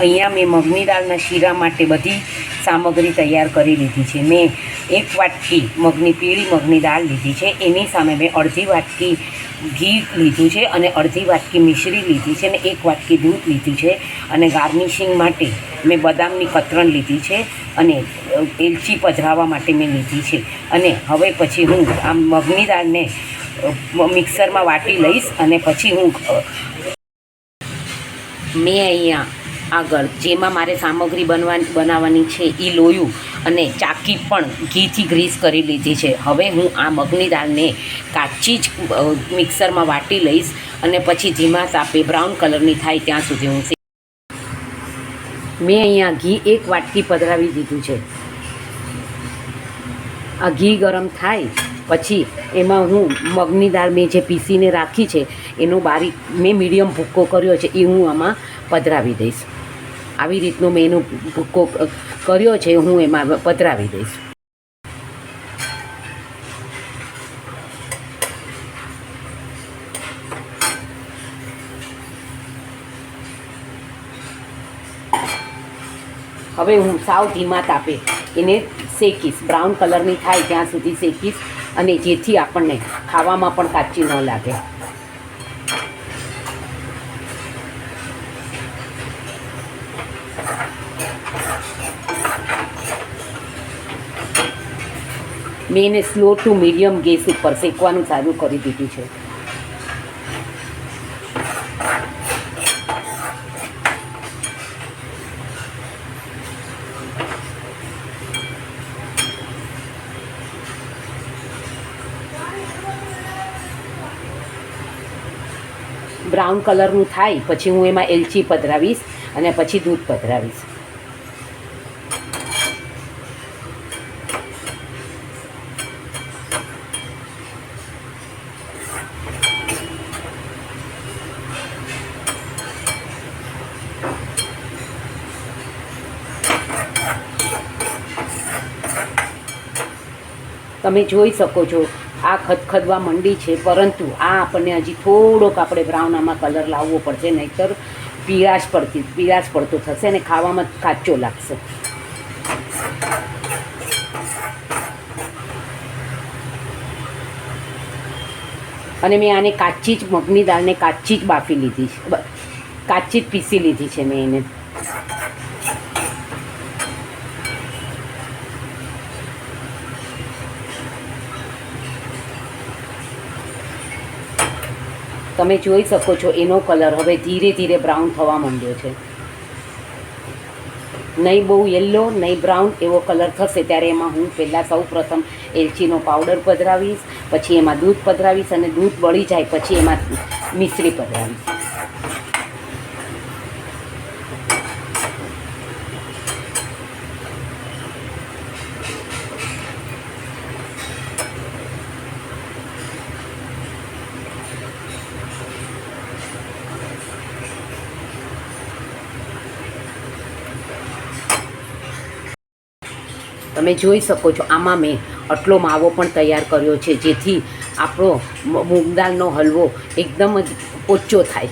અહીંયા મેં મગની દાળના શીરા માટે બધી સામગ્રી તૈયાર કરી લીધી છે. મેં 1 વાટકી પીળી મગની દાળ લીધી છે. એની સામે મેં અડધી વાટકી ઘી લીધું છે અને અડધી વાટકી મિશ્રી લીધી છે અને 1 વાટકી દૂધ લીધું છે. અને ગાર્નિશિંગ માટે મેં બદામની કતરણ લીધી છે અને એલચી પધરાવવા માટે મેં લીધી છે. અને હવે પછી હું આ મગની દાળને મિક્સરમાં વાટી લઈશ અને પછી મેં અહીંયા આગળ જેમાં મારે સામગ્રી બનાવવાની છે એ લોયું અને ચાકી પણ ઘીથી ગ્રીસ કરી લીધી છે. હવે હું આ મગની દાળને કાચી જ મિક્સરમાં વાટી લઈશ અને પછી ધીમા તાપે બ્રાઉન કલરની થાય ત્યાં સુધી હું મેં અહીંયા ઘી 1 વાટકી પધરાવી દીધું છે. આ ઘી ગરમ થાય પછી એમાં હું મગની દાળ મેં જે પીસીને રાખી છે એનો બારીક મેં મીડિયમ ભૂક્કો કર્યો છે એ હું આમાં પધરાવી દઈશ. આવી રીતનો મેં એનો ભૂક્કો કર્યો છે હું એમાં પધરાવી દઈશ. હવે હું સાવ ધીમા તાપે એને શેકીશ, બ્રાઉન કલરની થાય ત્યાં સુધી શેકીશ અને જેથી આપણને ખાવામાં પણ કાચી ન લાગે. મેં એને સ્લો ટુ મીડિયમ ગેસ ઉપર શેકવાનું ચાલુ કરી દીધું છે. બ્રાઉન કલરનું થાય પછી હું એમાં એલચી પધરાવીશ અને પછી દૂધ પધરાવીશ. તમે જોઈ શકો છો આ ખદખદવા મંડી છે, પરંતુ આ આપણને હજી થોડોક આપણે બ્રાઉન આમાં કલર લાવવો પડશે, નહીંતર પીળાશ પડતો થશે અને ખાવામાં કાચો લાગશે. અને મેં આને કાચી જ મગની દાળને કાચી જ બાફી લીધી છે, કાચી જ પીસી લીધી છે મેં એને. તમે જોઈ શકો છો એનો કલર હવે ધીરે ધીરે બ્રાઉન થવા માંડ્યો છે. નહીં બહુ યલો નહીં બ્રાઉન એવો કલર થશે ત્યારે એમાં હું પહેલાં સૌપ્રથમ એલચીનો પાવડર પધરાવીશ, પછી એમાં દૂધ પધરાવીશ અને દૂધ બળી જાય પછી એમાં મિશ્રી પધરાવીશ. તમે જોઈ શકો છો આમાં મેં આટલો માવો પણ તૈયાર કર્યો છે, જેથી આપણો મૂંગ દાળનો હલવો એકદમ જ ઓછો થાય.